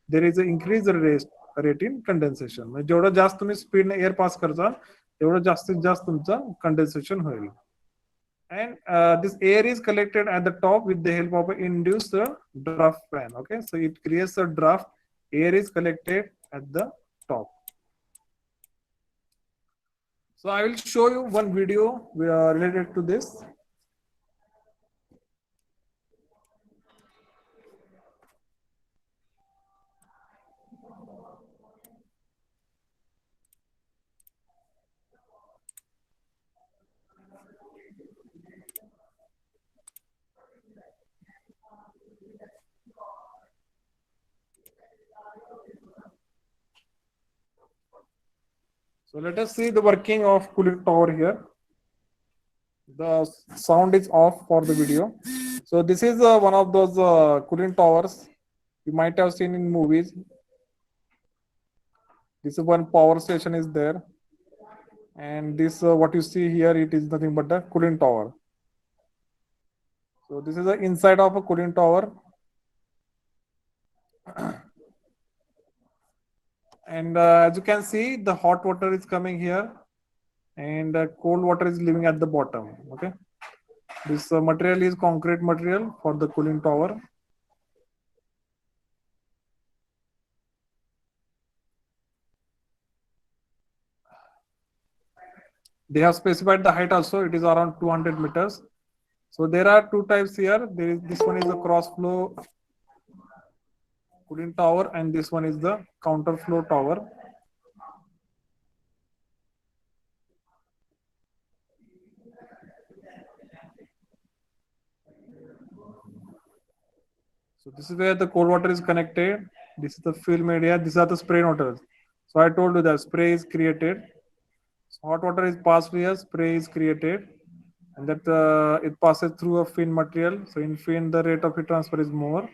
there is an increase rate in condensation. म्हणजे जेवढं जास्त तुम्ही स्पीडने air पास करता, तेवढं जास्तीत जास्त तुमचं कंडेन्सेशन होईल. And this air is collected at the top with the help of an induced draft fan. Okay, so it creates a draft. Air is collected at the top. So I will show you one video related to this. So let us see the working of cooling tower here. The sound is off for the video. So this is one of those cooling towers you might have seen in movies. This is one power station is there, and this what you see here, it is nothing but the cooling tower. So this is the inside of a cooling tower. And as you can see, the hot water is coming here, and cold water is living at the bottom. Okay, this material is concrete material for the cooling tower. They have specified the height also, it is around 200 meters. So there are two types here. There is, this one is a cross flow cooling tower, and this one is the counter flow tower. So this is where the cold water is connected. This is the film area. These are the spray nozzles. So I told you that spray is created. So hot water is passed here, spray is created, and that it passes through a fin material. So in fin, the rate of heat transfer is more,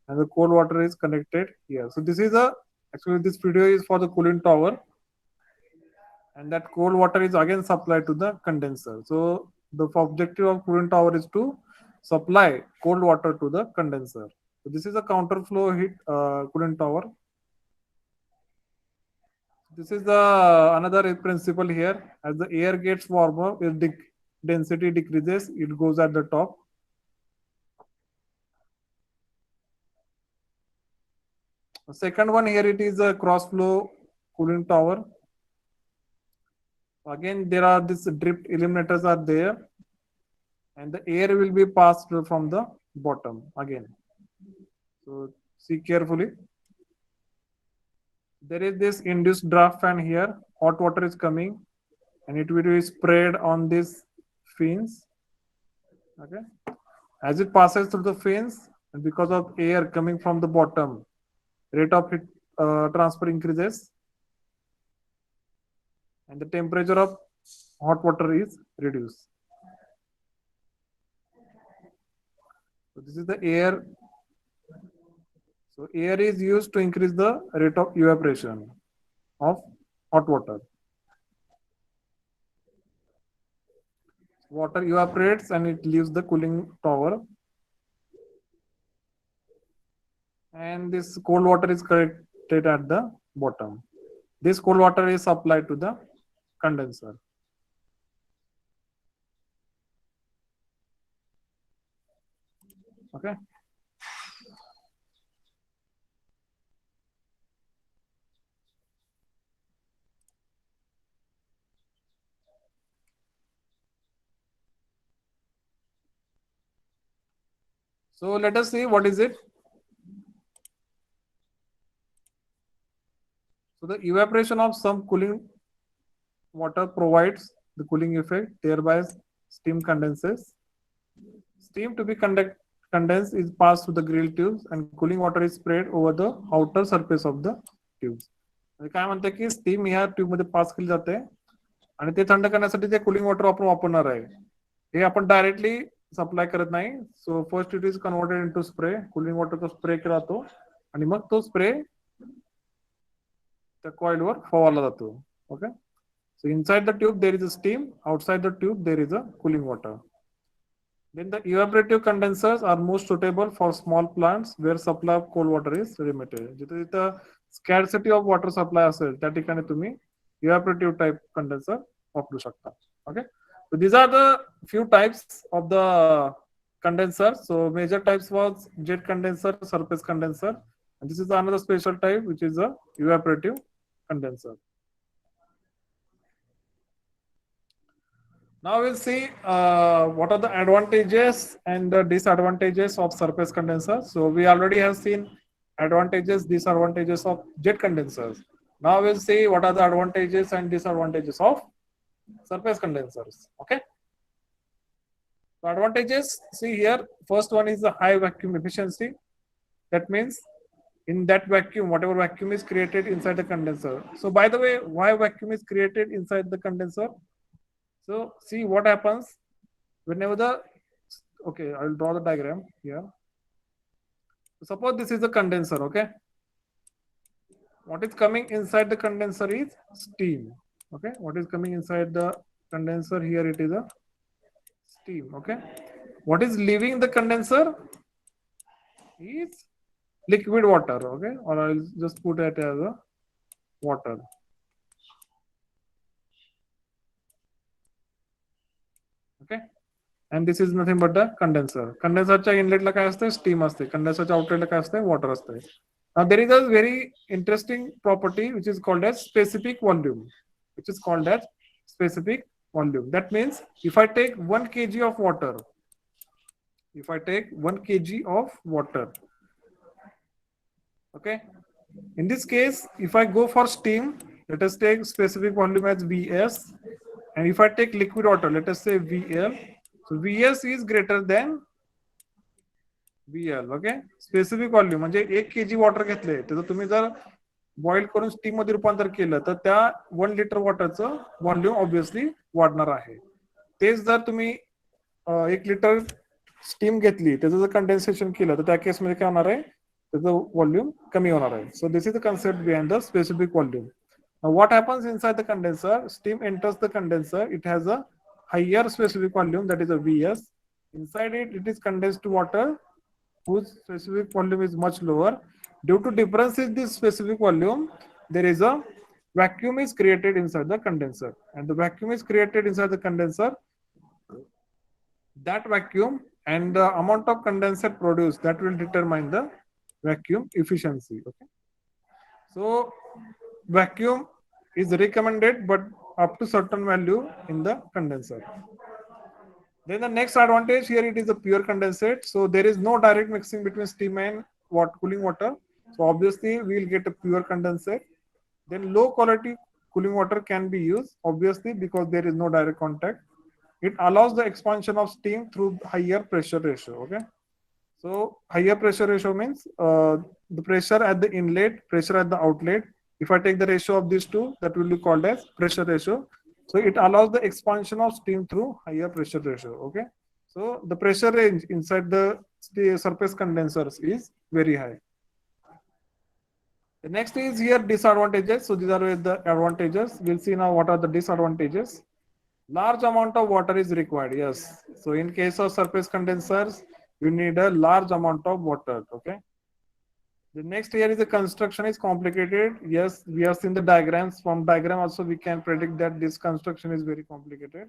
and the cold water is connected here. So this is actually this video is for the cooling tower. and that cold water is again supplied to the condenser. So the objective of cooling tower is to supply cold water to the condenser. So this is a counterflow heat cooling tower. This is the another principle here. As the air gets warmer, its density decreases. It goes at the top. The second one here, it is a cross flow cooling tower. Again, there are these drift eliminators are there, and the air will be passed from the bottom again. So see carefully. There is this induced draft fan here. Hot water is coming, and it will be sprayed on these fins. Okay, as it passes through the fins, and because of air coming from the bottom, rate of heat transfer increases, and the temperature of hot water is reduced. So this is the air. So air is used to increase the rate of evaporation of hot water. Water evaporates and it leaves the cooling tower. And this cold water is collected at the bottom. This cold water is supplied to the condenser. Okay. So let us see what is it. So the evaporation of some cooling water provides the cooling effect, thereby steam condenses. Steam to be condensed is passed through the grill tubes and cooling water is sprayed over the outer surface of the tubes. काय म्हणते की steam ह्या tube मध्ये पास केली जाते आणि ते थंड करण्यासाठी जे कूलिंग वॉटर आपण वापरणार आहे हे आपण डायरेक्टली सप्लाय करत नाही. So first it is converted into spray. Cooling वॉटरचा स्प्रे केला जातो आणि मग तो स्प्रे त्या कॉइलवर फवारला जातो. Okay. So inside the tube there is a steam, outside the tube there is a cooling water. Then the evaporative condensers are most suitable for small plants where supply of cold water is limited. जिथे तिथं scarcity of water supply असेल त्या ठिकाणी तुम्ही evaporative type condenser वापरू शकता. Okay. So these are the few types of the condenser. So major types was jet condenser, surface condenser, and this is another special type which is a evaporative condenser. Now we'll see what are the advantages and the disadvantages of surface condensers. So we already have seen advantages, disadvantages of jet condensers. Now we'll see what are the advantages and disadvantages of surface condensers. Okay. So advantages, see here, first one is the high vacuum efficiency. That means in that vacuum, whatever vacuum is created inside the condenser. So by the way, why vacuum is created inside the condenser? So see what happens whenever okay, I'll draw the diagram here. So suppose this is the condenser, okay. What is coming inside the condenser is steam, okay. What is coming inside the condenser here, it is a steam, okay. What is leaving the condenser is liquid water, okay, or I'll just put it as a water. Okay, and this is nothing but the condenser. Condenserच्या इनलेटला काय असते, steam असते. कंडेन्सरच्या आउटलेटला काय असते, water असते. Now there is a very interesting property which is called as specific volume. Which is called as specific volume. That means if I take 1 kg of water, if I take 1 kg of water, okay. In this case, if I go for steam, let us take specific volume as Vs. And if I take liquid water, let us say VL. So Vs is greater than VL. Okay. Specific volume म्हणजे 1 kg water घेतले त्याचं तुम्ही जर boil करून steam मध्ये रूपांतर केलं तर त्या 1 लिटर वॉटरचं व्हॉल्यूम ऑब्विसली वाढणार आहे. तेच जर तुम्ही 1 लिटर स्टीम घेतली त्याचं जर कंडेन्सेशन केलं तर त्या केसमध्ये काय होणार आहे, त्याचं व्हॉल्यूम कमी होणार आहे. सो this is the concept behind the specific volume. Now what happens inside the condenser? Steam enters the condenser. It has a higher specific volume, that is a Vs. Inside it, it is condensed water whose specific volume is much lower. Due to difference in this specific volume, there is a vacuum is created inside the condenser, and the vacuum is created inside the condenser. That vacuum and the amount of condensate produced, that will determine the vacuum efficiency. Okay, so vacuum is recommended, but up to certain value in the condenser. Then the next advantage here, it is a pure condensate. So there is no direct mixing between steam and cooling water. So obviously we will get a pure condensate. Then low quality cooling water can be used, obviously, because there is no direct contact. It allows the expansion of steam through higher pressure ratio. Okay. So higher pressure ratio means the pressure at the inlet, pressure at the outlet. If I take the ratio of these two, that will be called as pressure ratio. So it allows the expansion of steam through higher pressure ratio. Okay. So the pressure range inside the surface condensers is very high. The next is here disadvantages. So these are the advantages. We'll see now what are the disadvantages. Large amount of water is required. Yes. So in case of surface condensers, you need a large amount of water. Okay. The next here is the construction is complicated. Yes, we have seen the diagrams. From diagram also we can predict that this construction is very complicated.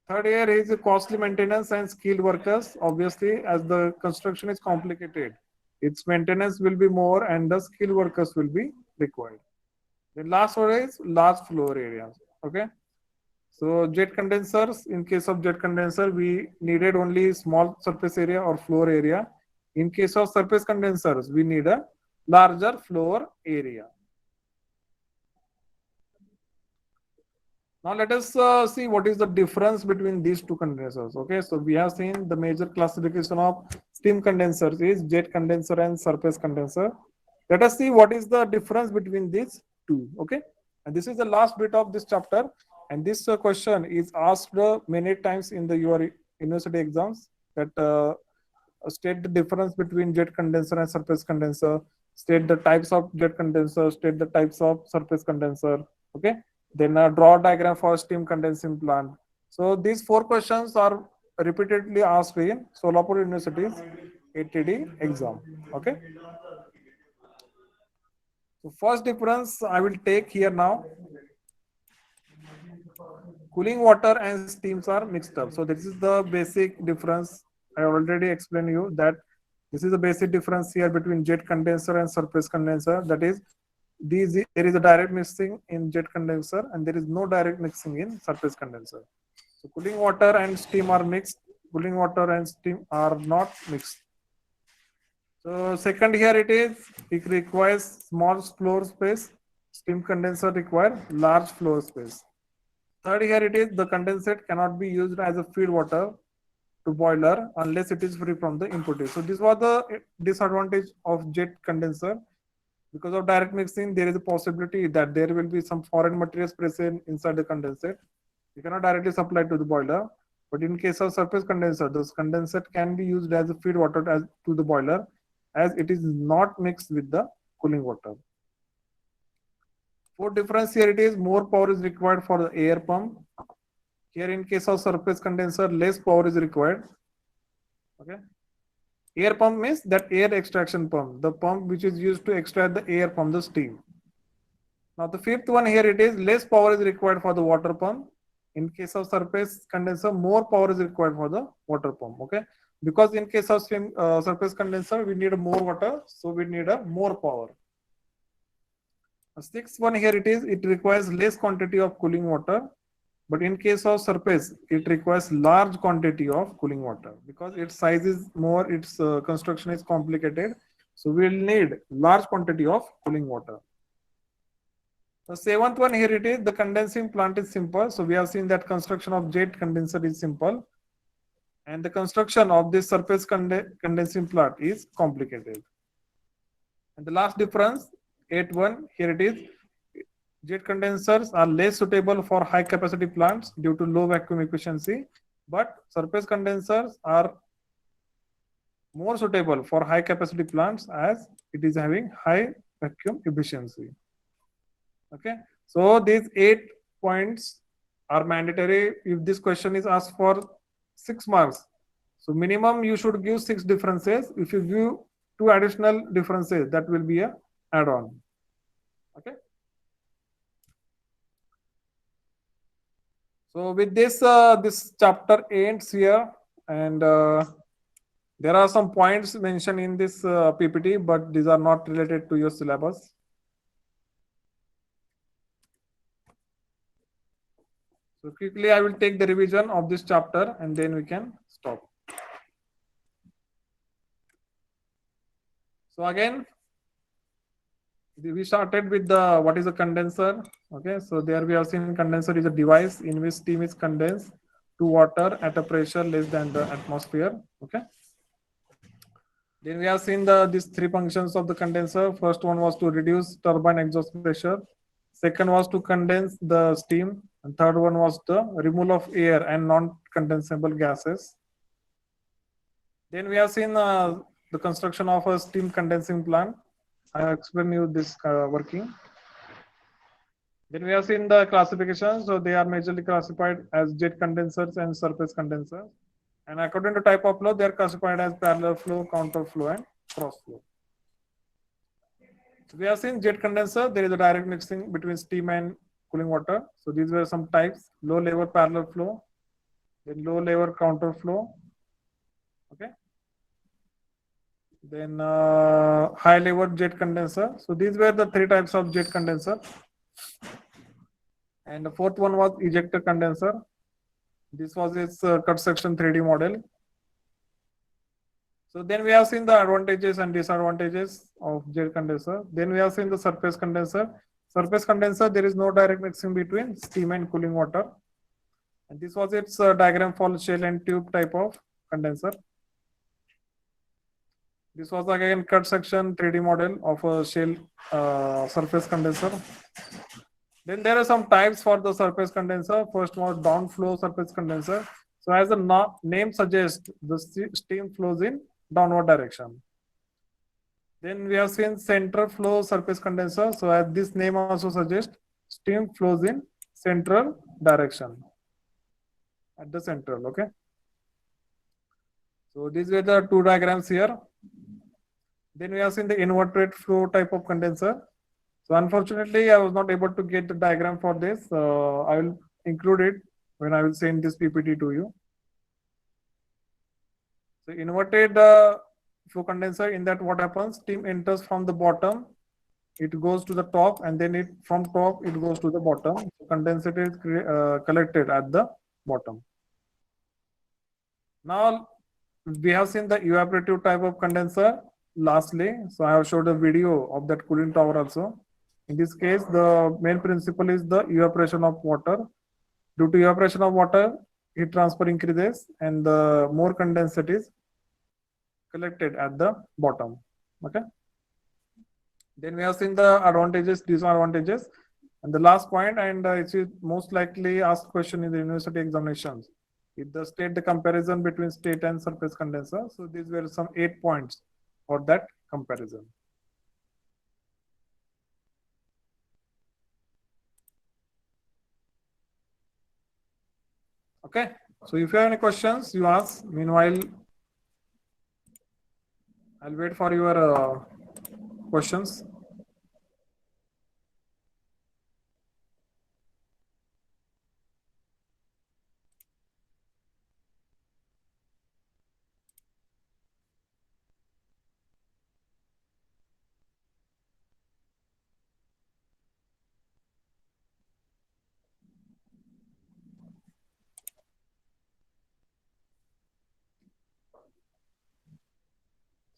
Third here is the costly maintenance and skilled workers. Obviously, as the construction is complicated, its maintenance will be more and the skilled workers will be required. The last one is large floor areas. Okay. So jet condensers, in case of jet condenser, we needed only small surface area or floor area. In case of surface condensers, we need a larger floor area. Now let us see what is the difference between these two condensers. Okay, so we have seen the major classification of steam condensers is jet condenser and surface condenser. Let us see what is the difference between these two. Okay, and this is the last bit of this chapter. And this question is asked many times in the your university exams, that state the difference between jet condenser and surface condenser, state the types of jet condenser, state the types of surface condenser. Okay, then draw a diagram for steam condensing plant. So these 4 questions are repeatedly asked in Solapur University's ATD exam. Okay. So first difference I will take here now. Cooling water and steams are mixed up. So this is the basic difference. I already explained you that this is the basic difference here between jet condenser and surface condenser. That is, there is a direct mixing in jet condenser and there is no direct mixing in surface condenser. So cooling water and steam are mixed. Cooling water and steam are not mixed. So second here it requires small floor space. Steam condenser require large floor space. Third here it is the condensate cannot be used as a feed water to boiler unless it is free from the impurities. So this was the disadvantage of jet condenser. Because of direct mixing, there is a possibility that there will be some foreign materials present inside the condensate. You cannot directly supply to the boiler. But in case of surface condenser, this condensate can be used as a feed water to the boiler, as it is not mixed with the cooling water. Fourth difference here it is more power is required for the air pump. Here in case of surface condenser, less power is required. Okay. Air pump means that air extraction pump, the pump which is used to extract the air from the steam. Now the fifth one here it is less power is required for the water pump. In case of surface condenser, more power is required for the water pump. Okay, because in case of surface condenser, we need more water, so we need a more power. The sixth one here it requires less quantity of cooling water, but in case of surface, it requires large quantity of cooling water because its size is more, its construction is complicated. So we will need large quantity of cooling water. The seventh one here it is the condensing plant is simple. So we have seen that construction of jet condenser is simple, and the construction of this surface condensing plant is complicated. And the last difference, 8.1 here it is. Jet condensers are less suitable for high capacity plants due to low vacuum efficiency, but surface condensers are more suitable for high capacity plants as it is having high vacuum efficiency. Okay, So these 8 points are mandatory if this question is asked for 6 marks. So minimum you should give 6 differences. If you give 2 additional differences, that will be a add-on. Okay. So with this, this chapter ends here, and there are some points mentioned in this PPT, but these are not related to your syllabus. So quickly, I will take the revision of this chapter, and then we can stop. So again, we started with the what is a condenser. Okay, so there we have seen condenser is a device in which steam is condensed to water at a pressure less than the atmosphere. Okay. Then we have seen these 3 functions of the condenser. First one was to reduce turbine exhaust pressure. Second was to condense the steam. And third one was the removal of air and non-condensable gases. Then we have seen the construction of a steam condensing plant. I have explained you this working. Then we have seen the classification. So they are majorly classified as jet condensers and surface condensers. And according to type of flow, they are classified as parallel flow, counter flow, and cross flow. So we have seen jet condenser. There is a direct mixing between steam and cooling water. So these were some types: low level parallel flow, then low level counter flow. Okay. Then high level jet condenser. So these were the 3 types of jet condenser. And the fourth one was ejector condenser. This was its cut section 3D model. So then we have seen the advantages and disadvantages of jet condenser. Then we have seen the surface condenser. Surface condenser, there is no direct mixing between steam and cooling water. And this was its diagram for shell and tube type of condenser. This was again cut section 3D model of a shell surface condenser. Then there are some types for the surface condenser. First was downflow surface condenser. So as the name suggests, the steam flows in downward direction. Then we have seen central flow surface condenser. So as this name also suggests, steam flows in central direction at the central. Okay. So these were the 2 diagrams here. Then we have seen the inverted flow type of condenser. So unfortunately, I was not able to get the diagram for this. I will include it when I will send this PPT to you. So inverted flow condenser, in that what happens, steam enters from the bottom, it goes to the top, and then from top it goes to the bottom. So condensate is collected at the bottom. Now we have seen the evaporative type of condenser lastly. So I have showed a video of that cooling tower also. In this case, the main principle is the evaporation of water. Due to evaporation of water, heat transfer increases and the more condensate is collected at the bottom. Okay. Then we have seen the advantages, disadvantages, and the last point, and it is most likely asked question in the university examinations. If the state the comparison between state and surface condenser. So these were some 8 points for that comparison. Okay, so if you have any questions, you ask. Meanwhile, I'll wait for your questions.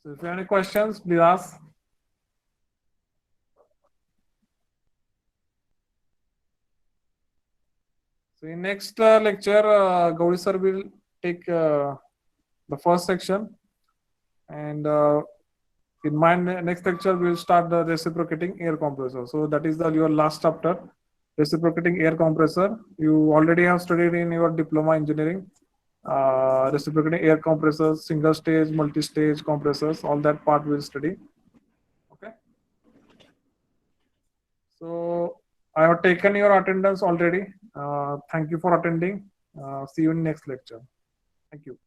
So if you have any questions, please ask. So in next lecture, Gauri sir will take the first section, and in my next lecture we will start the reciprocating air compressor. So that is your last chapter, reciprocating air compressor. You already have studied in your diploma engineering. Reciprocating air compressors, single stage, multi-stage compressors, all that part we'll study. Okay. So I have taken your attendance already. Thank you for attending. See you in next lecture. Thank you.